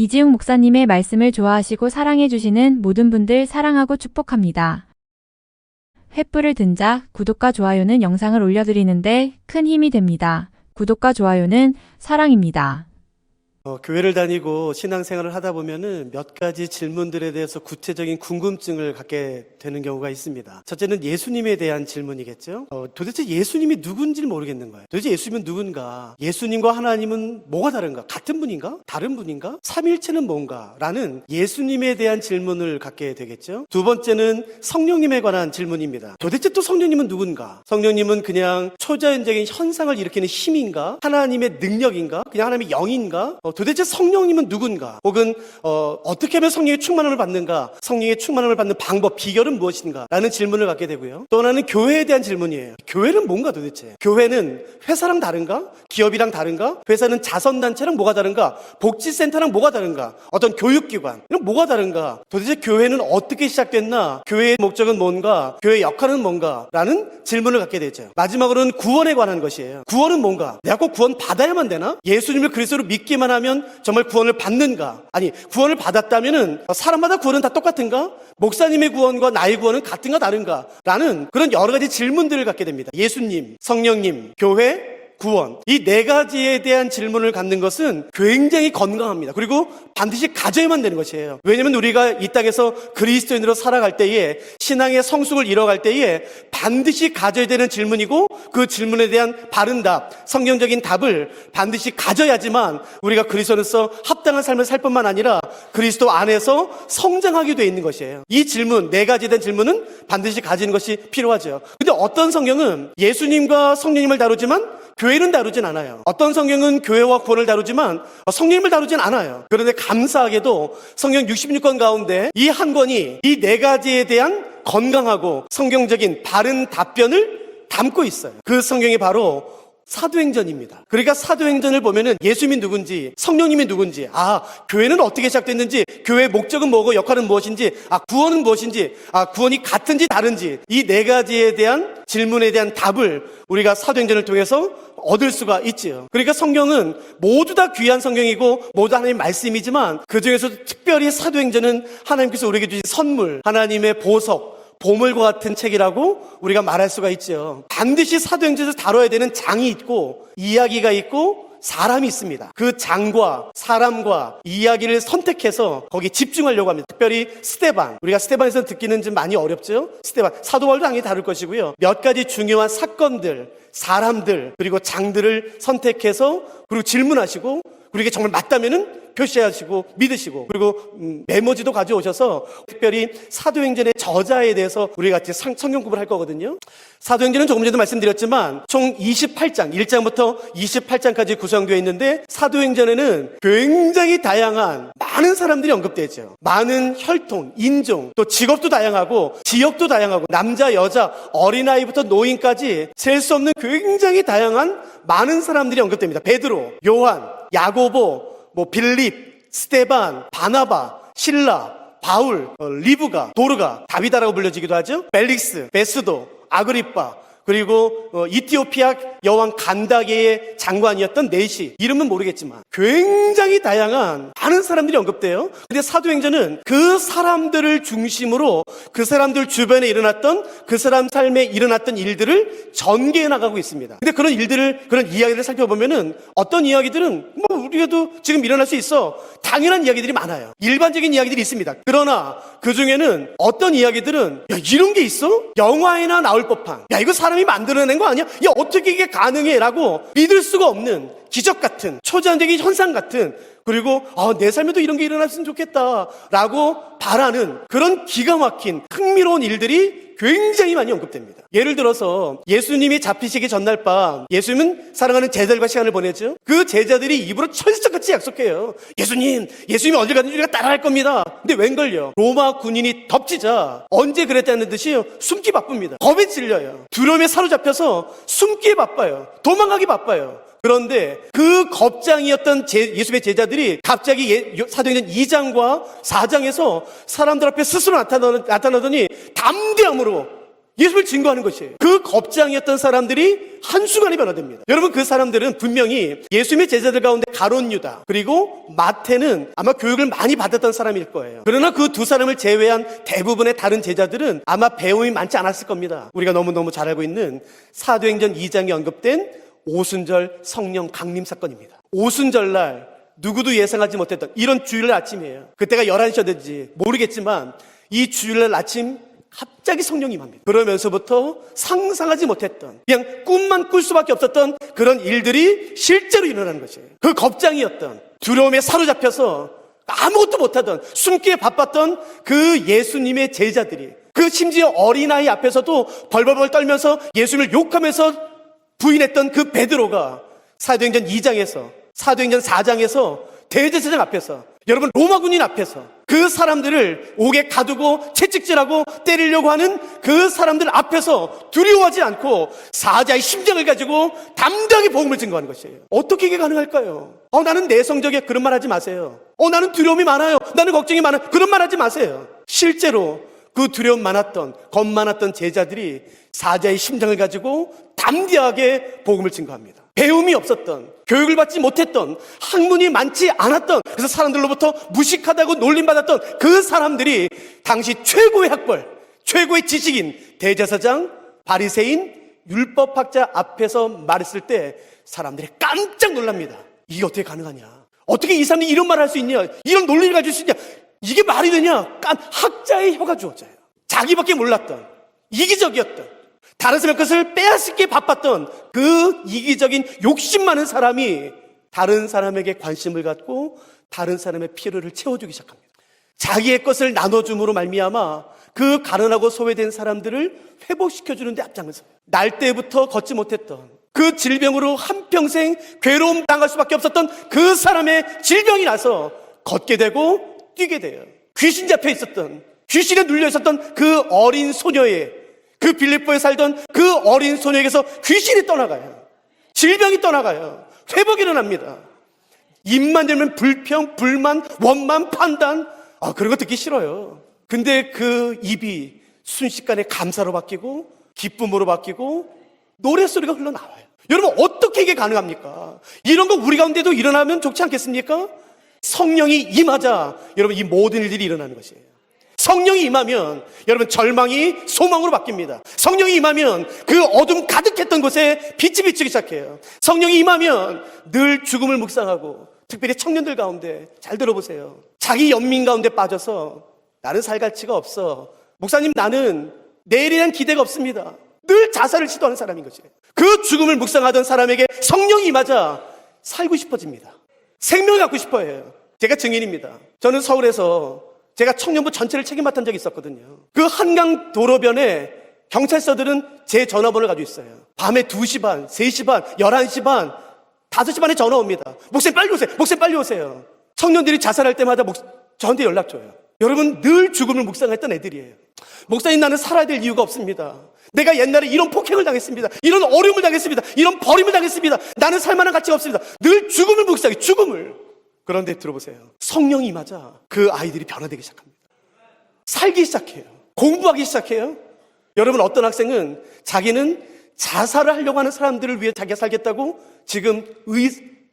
이지웅 목사님의 말씀을 좋아하시고 사랑해 주시는 모든 분들 사랑하고 축복합니다. 횃불을 든 자, 구독과 좋아요는 영상을 올려드리는데 큰 힘이 됩니다. 구독과 좋아요는 사랑입니다. 교회를 다니고 신앙생활을 하다 보면은 몇 가지 질문들에 대해서 구체적인 궁금증을 갖게 되는 경우가 있습니다. 첫째는 예수님에 대한 질문이겠죠. 도대체 예수님이 누군지를 모르겠는 거예요. 도대체 예수님은 누군가? 예수님과 하나님은 뭐가 다른가? 같은 분인가? 다른 분인가? 삼일체는 뭔가? 라는 예수님에 대한 질문을 갖게 되겠죠. 두 번째는 성령님에 관한 질문입니다. 도대체 또 성령님은 누군가? 성령님은 그냥 초자연적인 현상을 일으키는 힘인가? 하나님의 능력인가? 그냥 하나님의 영인가? 도대체 성령님은 누군가? 혹은 어떻게 하면 성령의 충만함을 받는가? 성령의 충만함을 받는 방법, 비결은 무엇인가? 라는 질문을 갖게 되고요. 또 하나는 교회에 대한 질문이에요. 교회는 뭔가 도대체? 교회는 회사랑 다른가? 기업이랑 다른가? 회사는 자선단체랑 뭐가 다른가? 복지센터랑 뭐가 다른가? 어떤 교육기관 이런 뭐가 다른가? 도대체 교회는 어떻게 시작됐나? 교회의 목적은 뭔가? 교회의 역할은 뭔가? 라는 질문을 갖게 되죠. 마지막으로는 구원에 관한 것이에요. 구원은 뭔가? 내가 꼭 구원 받아야만 되나? 예수님을 그리스도로 믿기만 하면 정말 구원을 받는가? 아니, 구원을 받았다면은 사람마다 구원은 다 똑같은가? 목사님의 구원과 나의 구원은 같은가 다른가? 라는 그런 여러 가지 질문들을 갖게 됩니다. 예수님, 성령님, 교회, 구원. 이 네 가지에 대한 질문을 갖는 것은 굉장히 건강합니다. 그리고 반드시 가져야만 되는 것이에요. 왜냐하면 우리가 이 땅에서 그리스도인으로 살아갈 때에, 신앙의 성숙을 이뤄갈 때에 반드시 가져야 되는 질문이고, 그 질문에 대한 바른 답, 성경적인 답을 반드시 가져야지만 우리가 그리스도로서 합당한 삶을 살 뿐만 아니라 그리스도 안에서 성장하게 되어 있는 것이에요. 이 질문, 네 가지에 대한 질문은 반드시 가지는 것이 필요하죠. 근데 어떤 성경은 예수님과 성령님을 다루지만 교회는 다루진 않아요. 어떤 성경은 교회와 구원을 다루지만 성령님을 다루진 않아요. 그런데 감사하게도 성경 66권 가운데 이 한 권이 이 네 가지에 대한 건강하고 성경적인 바른 답변을 담고 있어요. 그 성경이 바로 사도행전입니다. 그러니까 사도행전을 보면은 예수님이 누군지, 성령님이 누군지, 교회는 어떻게 시작됐는지, 교회의 목적은 뭐고 역할은 무엇인지, 구원은 무엇인지, 구원이 같은지 다른지, 이 네 가지에 대한 질문에 대한 답을 우리가 사도행전을 통해서 얻을 수가 있지요. 그러니까 성경은 모두 다 귀한 성경이고 모두 하나님의 말씀이지만 그 중에서도 특별히 사도행전은 하나님께서 우리에게 주신 선물, 하나님의 보석, 보물과 같은 책이라고 우리가 말할 수가 있죠. 반드시 사도행전에서 다뤄야 되는 장이 있고 이야기가 있고 사람이 있습니다. 그 장과 사람과 이야기를 선택해서 거기에 집중하려고 합니다. 특별히 스데반, 우리가 스데반에서 듣기는 좀 많이 어렵죠. 스데반, 사도 바울도 당연히 다룰 것이고요. 몇 가지 중요한 사건들, 사람들, 그리고 장들을 선택해서 그리고 질문하시고, 그리고 이게 정말 맞다면은 표시하시고 믿으시고, 그리고 메모지도 가져오셔서 특별히 사도행전의 저자에 대해서 우리 같이 성경 구분을 할 거거든요. 사도행전은 조금 전에도 말씀드렸지만 총 28장, 1장부터 28장까지 구성되어 있는데 사도행전에는 굉장히 다양한 많은 사람들이 언급되죠. 많은 혈통, 인종, 또 직업도 다양하고 지역도 다양하고 남자, 여자, 어린아이부터 노인까지 셀 수 없는 굉장히 다양한 많은 사람들이 언급됩니다. 베드로, 요한, 야고보, 빌립, 스데반, 바나바, 실라, 바울, 리브가, 도르가, 다비다라고 불려지기도 하죠. 벨릭스, 베스도, 아그리빠, 그리고 이티오피아 여왕 간다게의 장관이었던 네시, 이름은 모르겠지만 굉장히 다양한 많은 사람들이 언급돼요. 근데 사도행전은 그 사람들을 중심으로 그 사람들 주변에 일어났던, 그 사람 삶에 일어났던 일들을 전개해 나가고 있습니다. 근데 그런 일들을, 그런 이야기를 살펴보면은 어떤 이야기들은 우리가도 지금 일어날 수 있어, 당연한 이야기들이 많아요. 일반적인 이야기들이 있습니다. 그러나 그 중에는 어떤 이야기들은 이런 게 있어? 영화에나 나올 법한, 이거 사람이 만들어낸 거 아니야? 어떻게 이게 가능해? 라고 믿을 수가 없는 기적 같은, 초자연적인 현상 같은, 그리고 내 삶에도 이런 게 일어났으면 좋겠다 라고 바라는 그런 기가 막힌 흥미로운 일들이 굉장히 많이 언급됩니다. 예를 들어서 예수님이 잡히시기 전날 밤, 예수님은 사랑하는 제자들과 시간을 보내죠. 그 제자들이 입으로 철석같이 약속해요. 예수님이 어딜 가든지 우리가 따라갈 겁니다. 근데 웬걸요? 로마 군인이 덮치자 언제 그랬다는 듯이 숨기 바쁩니다. 겁에 질려요. 두려움에 사로잡혀서 숨기에 바빠요. 도망가기 바빠요. 그런데 그 겁장이었던 예수의 제자들이 갑자기 사도행전 2장과 4장에서 사람들 앞에 스스로 나타나더니 담대함으로 예수를 증거하는 것이에요. 그 겁장이었던 사람들이 한순간에 변화됩니다. 여러분, 그 사람들은 분명히 예수님의 제자들 가운데 가룟 유다 그리고 마태는 아마 교육을 많이 받았던 사람일 거예요. 그러나 그 두 사람을 제외한 대부분의 다른 제자들은 아마 배움이 많지 않았을 겁니다. 우리가 너무너무 잘 알고 있는 사도행전 2장에 언급된 오순절 성령 강림 사건입니다. 오순절날 누구도 예상하지 못했던 이런 주일날 아침이에요. 그때가 11시였는지 모르겠지만 이 주일날 아침 갑자기 성령이 임합니다. 그러면서부터 상상하지 못했던, 그냥 꿈만 꿀 수밖에 없었던 그런 일들이 실제로 일어나는 것이에요. 그 겁장이었던, 두려움에 사로잡혀서 아무것도 못하던, 숨기에 바빴던 그 예수님의 제자들이, 그 심지어 어린아이 앞에서도 벌벌벌 떨면서 예수님을 욕하면서 부인했던 그 베드로가 사도행전 2장에서, 사도행전 4장에서 대제사장 앞에서, 여러분 로마 군인 앞에서 그 사람들을 옥에 가두고 채찍질하고 때리려고 하는 그 사람들 앞에서 두려워하지 않고 사자의 심장을 가지고 담대하게 복음을 증거하는 것이에요. 어떻게 이게 가능할까요? 나는 내성적이야, 그런 말 하지 마세요. 나는 두려움이 많아요, 나는 걱정이 많아요, 그런 말 하지 마세요. 실제로 그 두려움 많았던, 겁 많았던 제자들이 사자의 심장을 가지고 담대하게 복음을 증거합니다. 배움이 없었던, 교육을 받지 못했던, 학문이 많지 않았던, 그래서 사람들로부터 무식하다고 놀림받았던 그 사람들이 당시 최고의 학벌, 최고의 지식인, 대제사장, 바리새인, 율법학자 앞에서 말했을 때 사람들이 깜짝 놀랍니다. 이게 어떻게 가능하냐? 어떻게 이 사람이 이런 말을 할 수 있냐? 이런 논리를 가질 수 있냐? 이게 말이 되냐? 학자의 혀가 주어져요. 자기밖에 몰랐던, 이기적이었던, 다른 사람의 것을 빼앗기 바빴던 그 이기적인 욕심 많은 사람이 다른 사람에게 관심을 갖고 다른 사람의 필요를 채워주기 시작합니다. 자기의 것을 나눠줌으로 말미암아 그 가난하고 소외된 사람들을 회복시켜주는 데 앞장서요. 날 때부터 걷지 못했던, 그 질병으로 한평생 괴로움 당할 수밖에 없었던 그 사람의 질병이 나서 걷게 되고 뛰게 돼요. 귀신 잡혀 있었던, 귀신에 눌려 있었던 그 어린 소녀의, 그 빌립보에 살던 그 어린 소녀에게서 귀신이 떠나가요. 질병이 떠나가요. 회복이 일어납니다. 입만 열면 불평, 불만, 원만, 판단, 그런 거 듣기 싫어요. 근데 그 입이 순식간에 감사로 바뀌고 기쁨으로 바뀌고 노랫소리가 흘러나와요. 여러분, 어떻게 이게 가능합니까? 이런 거 우리 가운데도 일어나면 좋지 않겠습니까? 성령이 임하자 여러분 이 모든 일들이 일어나는 것이에요. 성령이 임하면 여러분 절망이 소망으로 바뀝니다. 성령이 임하면 그 어둠 가득했던 곳에 빛이 비치기 시작해요. 성령이 임하면 늘 죽음을 묵상하고, 특별히 청년들 가운데 잘 들어보세요. 자기 연민 가운데 빠져서 나는 살 가치가 없어, 목사님 나는 내일에 대한 기대가 없습니다, 늘 자살을 시도하는 사람인 것이에요. 그 죽음을 묵상하던 사람에게 성령이 임하자 살고 싶어집니다. 생명을 갖고 싶어 해요. 제가 증인입니다. 저는 서울에서 제가 청년부 전체를 책임맡은 적이 있었거든요. 그 한강 도로변에 경찰서들은 제 전화번호를 가지고 있어요. 밤에 2시 반, 3시 반, 11시 반, 5시 반에 전화 옵니다. 목사님 빨리 오세요, 목사님 빨리 오세요. 청년들이 자살할 때마다 저한테 연락 줘요. 여러분, 늘 죽음을 묵상했던 애들이에요. 목사님 나는 살아야 될 이유가 없습니다. 내가 옛날에 이런 폭행을 당했습니다, 이런 어려움을 당했습니다, 이런 버림을 당했습니다, 나는 살만한 가치가 없습니다. 늘 죽음을 묵상해, 죽음을. 그런데 들어보세요. 성령이 임하자 그 아이들이 변화되기 시작합니다. 살기 시작해요. 공부하기 시작해요. 여러분, 어떤 학생은 자기는 자살을 하려고 하는 사람들을 위해 자기가 살겠다고 지금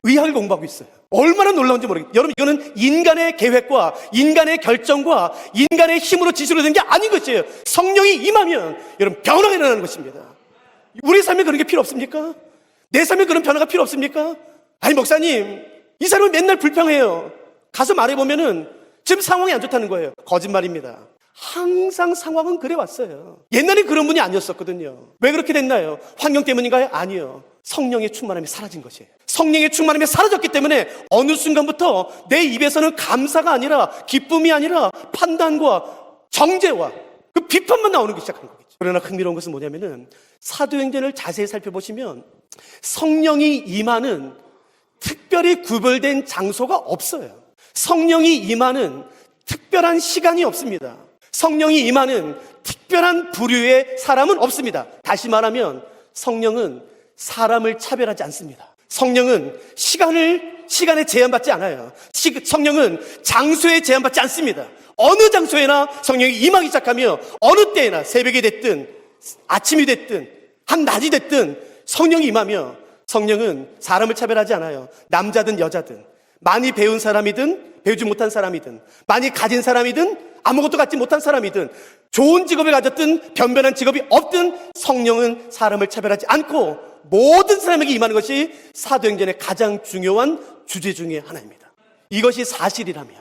의학을 공부하고 있어요. 얼마나 놀라운지 모르겠어요. 여러분, 이거는 인간의 계획과 인간의 결정과 인간의 힘으로 지시로 된 게 아닌 것이에요. 성령이 임하면 여러분 변화가 일어나는 것입니다. 우리 삶에 그런 게 필요 없습니까? 내 삶에 그런 변화가 필요 없습니까? 아니 목사님, 이 사람은 맨날 불평해요. 가서 말해보면은 지금 상황이 안 좋다는 거예요. 거짓말입니다. 항상 상황은 그래 왔어요. 옛날에 그런 분이 아니었었거든요. 왜 그렇게 됐나요? 환경 때문인가요? 아니요. 성령의 충만함이 사라진 것이에요. 성령의 충만함이 사라졌기 때문에 어느 순간부터 내 입에서는 감사가 아니라, 기쁨이 아니라 판단과 정죄와 그 비판만 나오는 게 시작하는 거겠죠. 그러나 흥미로운 것은 뭐냐면은 사도행전을 자세히 살펴보시면 성령이 임하는 특별히 구별된 장소가 없어요. 성령이 임하는 특별한 시간이 없습니다. 성령이 임하는 특별한 부류의 사람은 없습니다. 다시 말하면 성령은 사람을 차별하지 않습니다. 성령은 시간에 제한받지 않아요. 성령은 장소에 제한받지 않습니다. 어느 장소에나 성령이 임하기 시작하며 어느 때에나 새벽이 됐든 아침이 됐든 한낮이 됐든 성령이 임하며, 성령은 사람을 차별하지 않아요. 남자든 여자든, 많이 배운 사람이든 배우지 못한 사람이든, 많이 가진 사람이든 아무것도 갖지 못한 사람이든, 좋은 직업을 가졌든 변변한 직업이 없든 성령은 사람을 차별하지 않고 모든 사람에게 임하는 것이 사도행전의 가장 중요한 주제 중에 하나입니다. 이것이 사실이라면,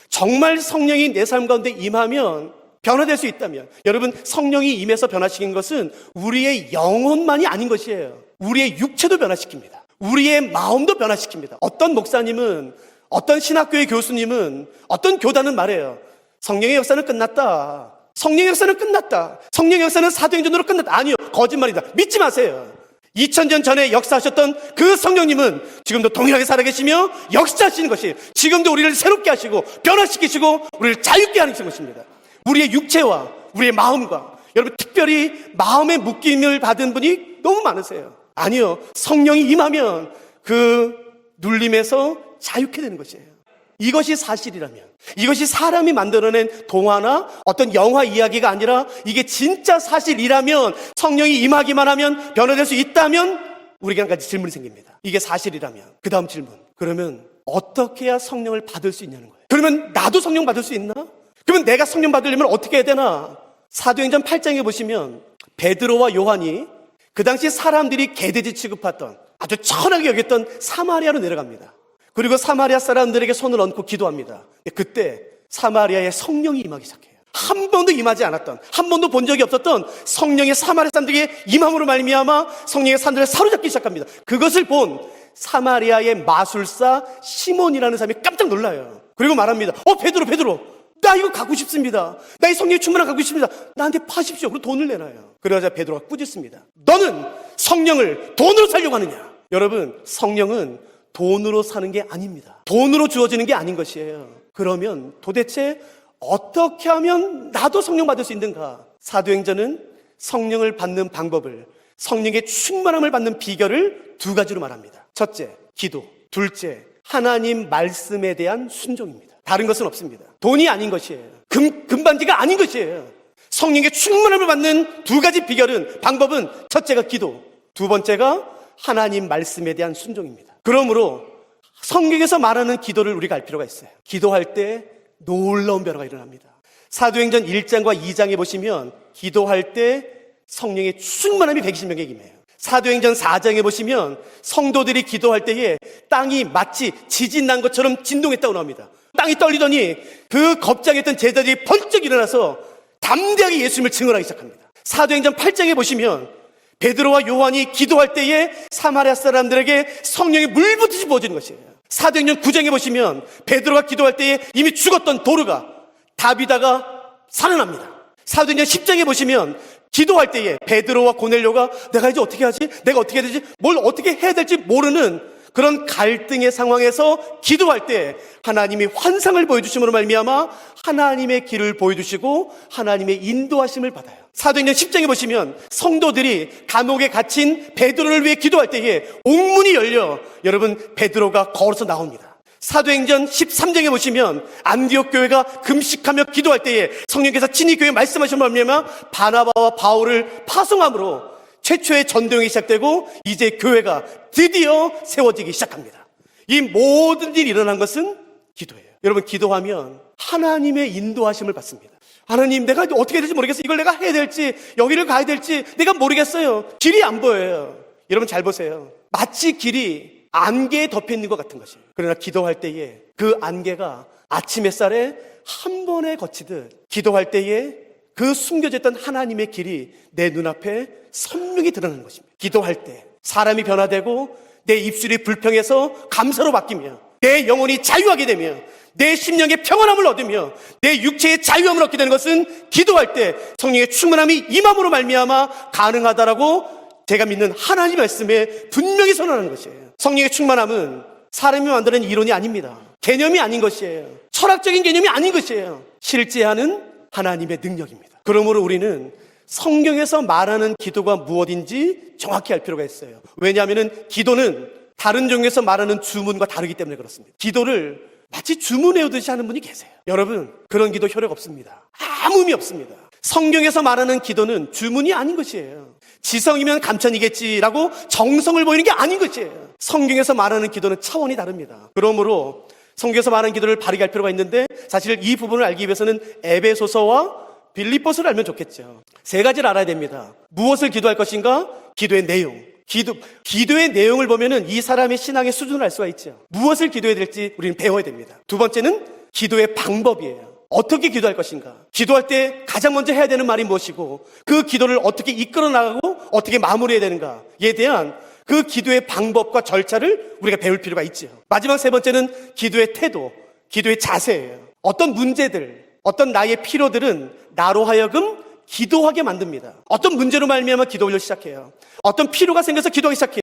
정말 성령이 내 삶 가운데 임하면 변화될 수 있다면, 여러분, 성령이 임해서 변화시킨 것은 우리의 영혼만이 아닌 것이에요. 우리의 육체도 변화시킵니다. 우리의 마음도 변화시킵니다. 어떤 목사님은, 어떤 신학교의 교수님은, 어떤 교단은 말해요. 성령의 역사는 끝났다. 성령의 역사는 끝났다. 성령의 역사는 사도행전으로 끝났다. 아니요, 거짓말이다. 믿지 마세요. 2000년 전에 역사하셨던 그 성령님은 지금도 동일하게 살아계시며 역사하시는 것이, 지금도 우리를 새롭게 하시고 변화시키시고 우리를 자유케 하는 것입니다. 우리의 육체와 우리의 마음과, 여러분, 특별히 마음의 묶임을 받은 분이 너무 많으세요. 아니요, 성령이 임하면 그 눌림에서 자유케 되는 것이에요. 이것이 사실이라면, 이것이 사람이 만들어낸 동화나 어떤 영화 이야기가 아니라 이게 진짜 사실이라면, 성령이 임하기만 하면 변화될 수 있다면, 우리에게 한 가지 질문이 생깁니다. 이게 사실이라면 그 다음 질문, 그러면 어떻게 해야 성령을 받을 수 있냐는 거예요. 그러면 나도 성령 받을 수 있나? 그러면 내가 성령 받으려면 어떻게 해야 되나? 사도행전 8장에 보시면 베드로와 요한이 그 당시 사람들이 개돼지 취급했던, 아주 천하게 여겼던 사마리아로 내려갑니다. 그리고 사마리아 사람들에게 손을 얹고 기도합니다. 그때 사마리아에 성령이 임하기 시작해요. 한 번도 임하지 않았던, 한 번도 본 적이 없었던 성령의 사마리아 사람들에게 임함으로 말미암아 성령의 사람들을 사로잡기 시작합니다. 그것을 본 사마리아의 마술사 시몬이라는 사람이 깜짝 놀라요. 그리고 말합니다. 베드로, 나 이거 갖고 싶습니다. 나 이 성령의 충만함 갖고 싶습니다. 나한테 파십시오. 그리고 돈을 내놔요. 그러자 베드로가 꾸짖습니다. 너는 성령을 돈으로 살려고 하느냐? 여러분, 성령은 돈으로 사는 게 아닙니다. 돈으로 주어지는 게 아닌 것이에요. 그러면 도대체 어떻게 하면 나도 성령 받을 수 있는가? 사도행전은 성령을 받는 방법을, 성령의 충만함을 받는 비결을 두 가지로 말합니다. 첫째, 기도. 둘째, 하나님 말씀에 대한 순종입니다. 다른 것은 없습니다. 돈이 아닌 것이에요. 금반지가 아닌 것이에요. 성령의 충만함을 받는 두 가지 비결은, 방법은, 첫째가 기도, 두 번째가 하나님 말씀에 대한 순종입니다. 그러므로 성경에서 말하는 기도를 우리가 알 필요가 있어요. 기도할 때 놀라운 변화가 일어납니다. 사도행전 1장과 2장에 보시면 기도할 때 성령의 충만함이 120명에게 임해요. 사도행전 4장에 보시면 성도들이 기도할 때에 땅이 마치 지진 난 것처럼 진동했다고 나옵니다. 땅이 떨리더니 그 겁장했던 제자들이 번쩍 일어나서 담대하게 예수님을 증언하기 시작합니다. 사도행전 8장에 보시면 베드로와 요한이 기도할 때에 사마리아 사람들에게 성령이 물붓듯이 부어지는 것이에요. 사도행전 9장에 보시면 베드로가 기도할 때에 이미 죽었던 도르가, 다비다가 살아납니다. 사도행전 10장에 보시면 기도할 때에 베드로와 고넬료가 내가 이제 어떻게 하지? 내가 어떻게 해야 되지? 뭘 어떻게 해야 될지 모르는 그런 갈등의 상황에서 기도할 때 하나님이 환상을 보여주심으로 말미암아 하나님의 길을 보여주시고 하나님의 인도하심을 받아요. 사도행전 10장에 보시면 성도들이 감옥에 갇힌 베드로를 위해 기도할 때에 옥문이 열려 여러분 베드로가 걸어서 나옵니다. 사도행전 13장에 보시면 안디옥 교회가 금식하며 기도할 때에 성령께서 친히 교회에 말씀하신 말미암아 바나바와 바울을 파송함으로 최초의 전도행이 시작되고 이제 교회가 드디어 세워지기 시작합니다. 이 모든 일이 일어난 것은 기도예요. 여러분, 기도하면 하나님의 인도하심을 받습니다. 하나님, 내가 어떻게 해야 될지 모르겠어. 이걸 내가 해야 될지 여기를 가야 될지 내가 모르겠어요. 길이 안 보여요. 여러분 잘 보세요. 마치 길이 안개에 덮여 있는 것 같은 것이에요. 그러나 기도할 때에 그 안개가 아침 햇살에 한 번에 거치듯 기도할 때에 그 숨겨졌던 하나님의 길이 내 눈앞에 선명히 드러나는 것입니다. 기도할 때 사람이 변화되고 내 입술이 불평해서 감사로 바뀌며 내 영혼이 자유하게 되며 내 심령의 평안함을 얻으며 내 육체의 자유함을 얻게 되는 것은 기도할 때 성령의 충만함이 임함으로 말미암아 가능하다라고 제가 믿는 하나님 말씀에 분명히 선언하는 것이에요. 성령의 충만함은 사람이 만드는 이론이 아닙니다. 개념이 아닌 것이에요. 철학적인 개념이 아닌 것이에요. 실제하는 하나님의 능력입니다. 그러므로 우리는 성경에서 말하는 기도가 무엇인지 정확히 알 필요가 있어요. 왜냐하면 기도는 다른 종에서 말하는 주문과 다르기 때문에 그렇습니다. 기도를 마치 주문 외우듯이 하는 분이 계세요. 여러분, 그런 기도 효력 없습니다. 아무 의미 없습니다. 성경에서 말하는 기도는 주문이 아닌 것이에요. 지성이면 감천이겠지라고 정성을 보이는 게 아닌 것이에요. 성경에서 말하는 기도는 차원이 다릅니다. 그러므로 성경에서 말하는 기도를 바르게 할 필요가 있는데, 사실 이 부분을 알기 위해서는 에베소서와 빌립보서를 알면 좋겠죠. 세 가지를 알아야 됩니다. 무엇을 기도할 것인가? 기도의 내용. 기도의 내용을 보면은 이 사람의 신앙의 수준을 알 수가 있죠. 무엇을 기도해야 될지 우리는 배워야 됩니다. 두 번째는 기도의 방법이에요. 어떻게 기도할 것인가? 기도할 때 가장 먼저 해야 되는 말이 무엇이고, 그 기도를 어떻게 이끌어 나가고 어떻게 마무리해야 되는가에 대한 그 기도의 방법과 절차를 우리가 배울 필요가 있죠. 마지막 세 번째는 기도의 태도, 기도의 자세예요. 어떤 문제들, 어떤 나의 필요들은 나로 하여금 기도하게 만듭니다. 어떤 문제로 말미암아 기도를 시작해요. 어떤 필요가 생겨서 기도하기 시작해요.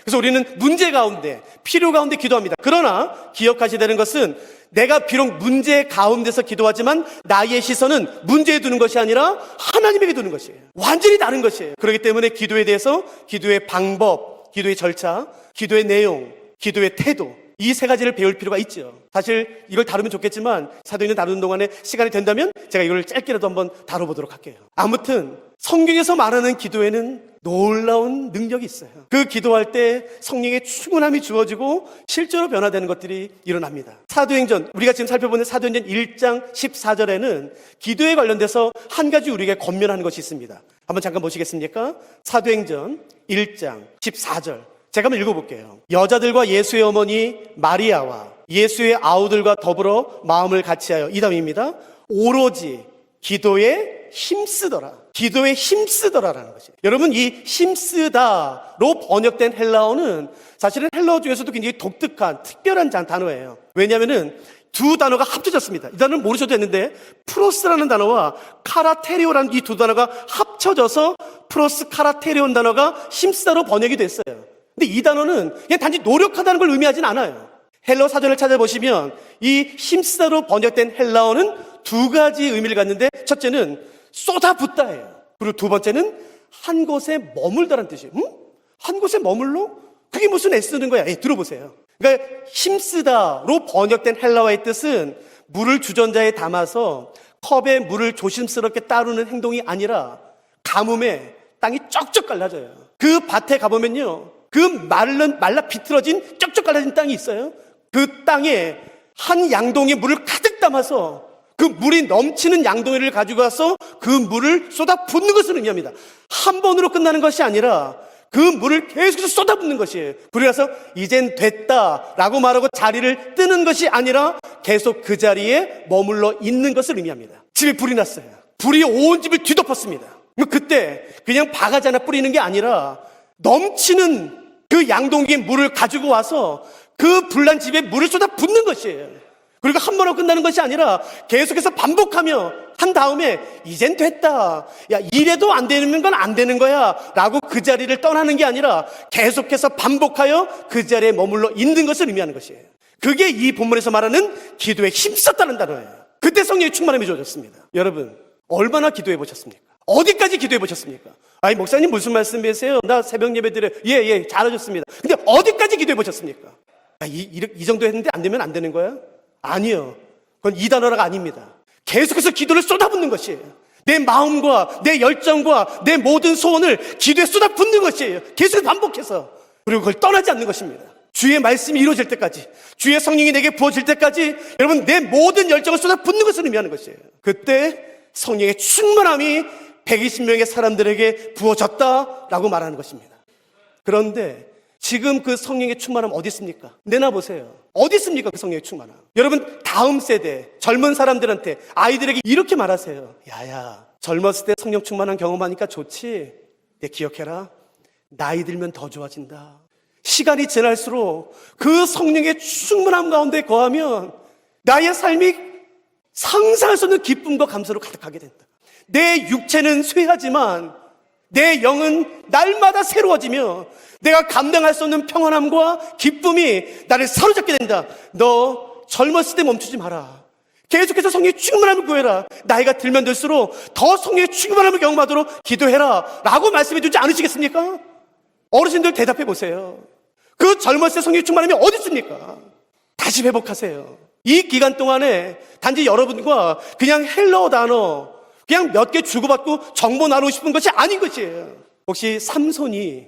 그래서 우리는 문제 가운데, 필요 가운데 기도합니다. 그러나 기억하셔야 되는 것은, 내가 비록 문제 가운데서 기도하지만 나의 시선은 문제에 두는 것이 아니라 하나님에게 두는 것이에요. 완전히 다른 것이에요. 그렇기 때문에 기도에 대해서 기도의 방법, 기도의 절차, 기도의 내용, 기도의 태도, 이 세 가지를 배울 필요가 있죠. 사실 이걸 다루면 좋겠지만 사도행전 다루는 동안에 시간이 된다면 제가 이걸 짧게라도 한번 다뤄보도록 할게요. 아무튼 성경에서 말하는 기도에는 놀라운 능력이 있어요. 그 기도할 때 성령의 충만함이 주어지고 실제로 변화되는 것들이 일어납니다. 사도행전, 우리가 지금 살펴보는 사도행전 1장 14절에는 기도에 관련돼서 한 가지 우리에게 권면하는 것이 있습니다. 한번 잠깐 보시겠습니까? 사도행전 1장 14절, 제가 한번 읽어볼게요. 여자들과 예수의 어머니 마리아와 예수의 아우들과 더불어 마음을 같이하여, 이 다음입니다. 오로지 기도에 힘쓰더라. 기도에 힘쓰더라라는 것이에요. 여러분, 이 힘쓰다로 번역된 헬라어는 사실은 헬라어 중에서도 굉장히 독특한 특별한 단어예요. 왜냐하면은 두 단어가 합쳐졌습니다. 이 단어는 모르셔도 되는데, 프로스라는 단어와 카라테리오라는 이 두 단어가 합쳐져서 프로스 카라테리온 단어가 힘쓰다로 번역이 됐어요. 근데 이 단어는 그냥 단지 노력하다는 걸 의미하진 않아요. 헬라어 사전을 찾아보시면 이 힘쓰다로 번역된 헬라어는 두 가지 의미를 갖는데, 첫째는 쏟아붓다예요. 그리고 두 번째는 한 곳에 머물다라는 뜻이에요. 한 곳에 머물러? 그게 무슨 애쓰는 거야? 들어보세요. 그러니까 힘쓰다로 번역된 헬라어의 뜻은 물을 주전자에 담아서 컵에 물을 조심스럽게 따르는 행동이 아니라 가뭄에 땅이 쩍쩍 갈라져요. 그 밭에 가보면요, 그 말라 비틀어진 쩍쩍 갈라진 땅이 있어요. 그 땅에 한 양동이에 물을 가득 담아서 그 물이 넘치는 양동이를 가지고 와서 그 물을 쏟아 붓는 것을 의미합니다. 한 번으로 끝나는 것이 아니라 그 물을 계속해서 쏟아 붓는 것이에요. 그래서 이젠 됐다라고 말하고 자리를 뜨는 것이 아니라 계속 그 자리에 머물러 있는 것을 의미합니다. 집에 불이 났어요. 불이 온 집을 뒤덮었습니다. 그때 그냥 바가지 하나 뿌리는 게 아니라 넘치는 그 양동이의 물을 가지고 와서 그 불난 집에 물을 쏟아 붓는 것이에요. 그리고 한 번으로 끝나는 것이 아니라 계속해서 반복하며 한 다음에 이젠 됐다, 야 이래도 안 되는 건 안 되는 거야 라고 그 자리를 떠나는 게 아니라 계속해서 반복하여 그 자리에 머물러 있는 것을 의미하는 것이에요. 그게 이 본문에서 말하는 기도에 힘썼다는 단어예요. 그때 성령의 충만함이 주어졌습니다. 여러분, 얼마나 기도해 보셨습니까? 어디까지 기도해 보셨습니까? 아니 목사님 무슨 말씀이세요? 나 새벽 예배 드려요. 예 잘하셨습니다. 근데 어디까지 기도해 보셨습니까? 이 정도 했는데 안 되면 안 되는 거야? 아니요, 그건 이 단어가 아닙니다. 계속해서 기도를 쏟아붓는 것이에요. 내 마음과 내 열정과 내 모든 소원을 기도에 쏟아붓는 것이에요. 계속 반복해서. 그리고 그걸 떠나지 않는 것입니다. 주의 말씀이 이루어질 때까지, 주의 성령이 내게 부어질 때까지 여러분 내 모든 열정을 쏟아붓는 것을 의미하는 것이에요. 그때 성령의 충만함이 120명의 사람들에게 부어졌다라고 말하는 것입니다. 그런데 지금 그 성령의 충만함 어디 있습니까? 내놔보세요. 어디 있습니까? 그 성령의 충만함. 여러분, 다음 세대 젊은 사람들한테, 아이들에게 이렇게 말하세요. 야야, 젊었을 때 성령 충만한 경험하니까 좋지? 내 기억해라, 나이 들면 더 좋아진다. 시간이 지날수록 그 성령의 충만함 가운데 거하면 나의 삶이 상상할 수 없는 기쁨과 감사로 가득하게 된다. 내 육체는 쇠하지만 내 영은 날마다 새로워지며 내가 감당할 수 없는 평안함과 기쁨이 나를 사로잡게 된다. 너 젊었을 때 멈추지 마라. 계속해서 성령의 충만함을 구해라. 나이가 들면 들수록 더 성령의 충만함을 경험하도록 기도해라 라고 말씀해 주지 않으시겠습니까? 어르신들 대답해 보세요. 그 젊었을 때 성령의 충만함이 어디 있습니까? 다시 회복하세요. 이 기간 동안에 단지 여러분과 그냥 헬라어 단어, 그냥 몇 개 주고받고 정보 나누고 싶은 것이 아닌 것이에요. 혹시 삼손이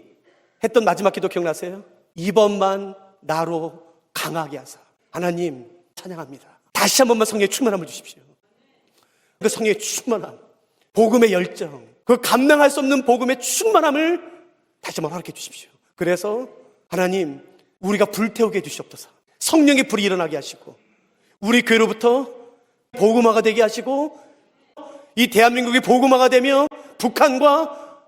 했던 마지막 기도 기억나세요? 이번만 나로 강하게 하사. 하나님 찬양합니다. 다시 한 번만 성령의 충만함을 주십시오. 그 성령의 충만함, 복음의 열정, 그 감당할 수 없는 복음의 충만함을 다시 한번 허락해 주십시오. 그래서 하나님, 우리가 불태우게 해주시옵소서. 성령의 불이 일어나게 하시고 우리 교회로부터 복음화가 되게 하시고 이 대한민국이 복음화가 되며 북한과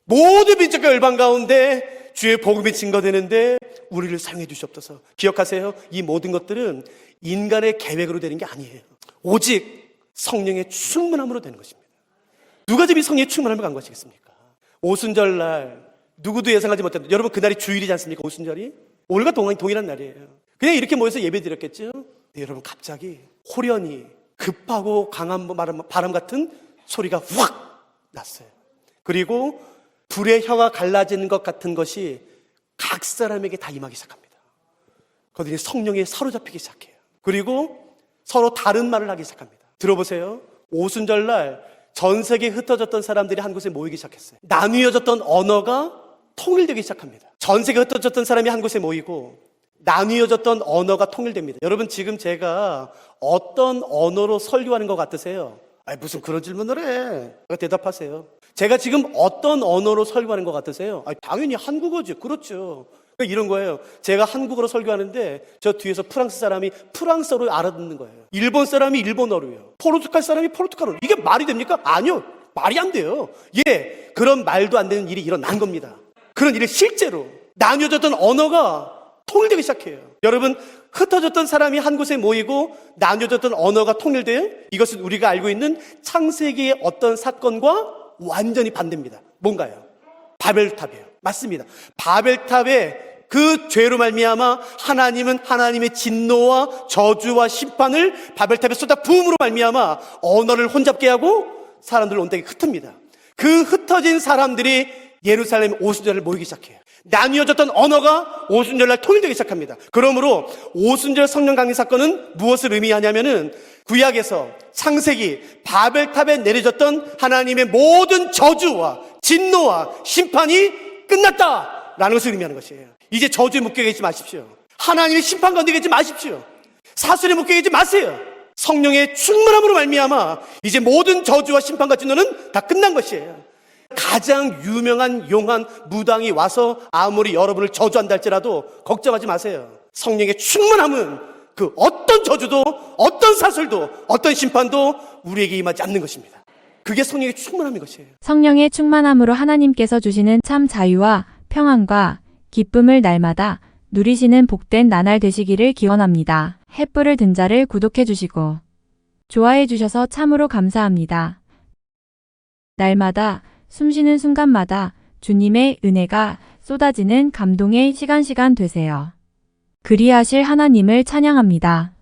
모든 민족과 열방 가운데 주의 복음이 증거되는데 우리를 사용해 주시옵소서. 기억하세요. 이 모든 것들은 인간의 계획으로 되는 게 아니에요. 오직 성령의 충만함으로 되는 것입니다. 누가 지금 이 성령의 충만함을 간 것이겠습니까? 오순절날 누구도 예상하지 못했던, 여러분 그날이 주일이지 않습니까? 오순절이 오늘과 동일한 날이에요. 그냥 이렇게 모여서 예배 드렸겠죠? 네, 여러분 갑자기 호련히 급하고 강한 바람 같은 소리가 확 났어요. 그리고 불의 혀가 갈라지는 것 같은 것이 각 사람에게 다 임하기 시작합니다. 그들이 성령에 사로잡히기 시작해요. 그리고 서로 다른 말을 하기 시작합니다. 들어보세요. 오순절날 전 세계에 흩어졌던 사람들이 한 곳에 모이기 시작했어요. 나뉘어졌던 언어가 통일되기 시작합니다. 전 세계에 흩어졌던 사람이 한 곳에 모이고 나뉘어졌던 언어가 통일됩니다. 여러분 지금 제가 어떤 언어로 설교하는 것 같으세요? 아니 무슨 그런 질문을 해. 대답하세요. 제가 지금 어떤 언어로 설교하는 것 같으세요? 아니 당연히 한국어죠. 그렇죠. 그러니까 이런 거예요. 제가 한국어로 설교하는데 저 뒤에서 프랑스 사람이 프랑스어로 알아듣는 거예요. 일본 사람이 일본어로요. 포르투갈 사람이 포르투갈어로. 이게 말이 됩니까? 아니요. 말이 안 돼요. 예, 그런 말도 안 되는 일이 일어난 겁니다. 그런 일을 실제로 나뉘어졌던 언어가 통일되기 시작해요. 여러분, 흩어졌던 사람이 한 곳에 모이고 나뉘어졌던 언어가 통일돼요. 이것은 우리가 알고 있는 창세기의 어떤 사건과 완전히 반대입니다. 뭔가요? 바벨탑이에요. 맞습니다. 바벨탑의 그 죄로 말미암아 하나님은 하나님의 진노와 저주와 심판을 바벨탑에 쏟아 부음으로 말미암아 언어를 혼잡게 하고 사람들을 온데게 흩습니다. 그 흩어진 사람들이 예루살렘 오순절을 모이기 시작해요. 나뉘어졌던 언어가 오순절날 통일되기 시작합니다. 그러므로 오순절 성령 강림 사건은 무엇을 의미하냐면은 구약에서 창세기 바벨탑에 내려졌던 하나님의 모든 저주와 진노와 심판이 끝났다라는 것을 의미하는 것이에요. 이제 저주에 묶여 계지 마십시오. 하나님의 심판 가운데 계지 마십시오. 사슬에 묶여 계지 마세요. 성령의 충만함으로 말미암아 이제 모든 저주와 심판과 진노는 다 끝난 것이에요. 가장 유명한 용한 무당이 와서 아무리 여러분을 저주한다 할지라도 걱정하지 마세요. 성령의 충만함은 그 어떤 저주도 어떤 사슬도 어떤 심판도 우리에게 임하지 않는 것입니다. 그게 성령의 충만함인 것이에요. 성령의 충만함으로 하나님께서 주시는 참 자유와 평안과 기쁨을 날마다 누리시는 복된 나날 되시기를 기원합니다. 햇불을 든 자를 구독해 주시고 좋아해 주셔서 참으로 감사합니다. 날마다 숨쉬는 순간마다 주님의 은혜가 쏟아지는 감동의 시간 되세요. 그리하실 하나님을 찬양합니다.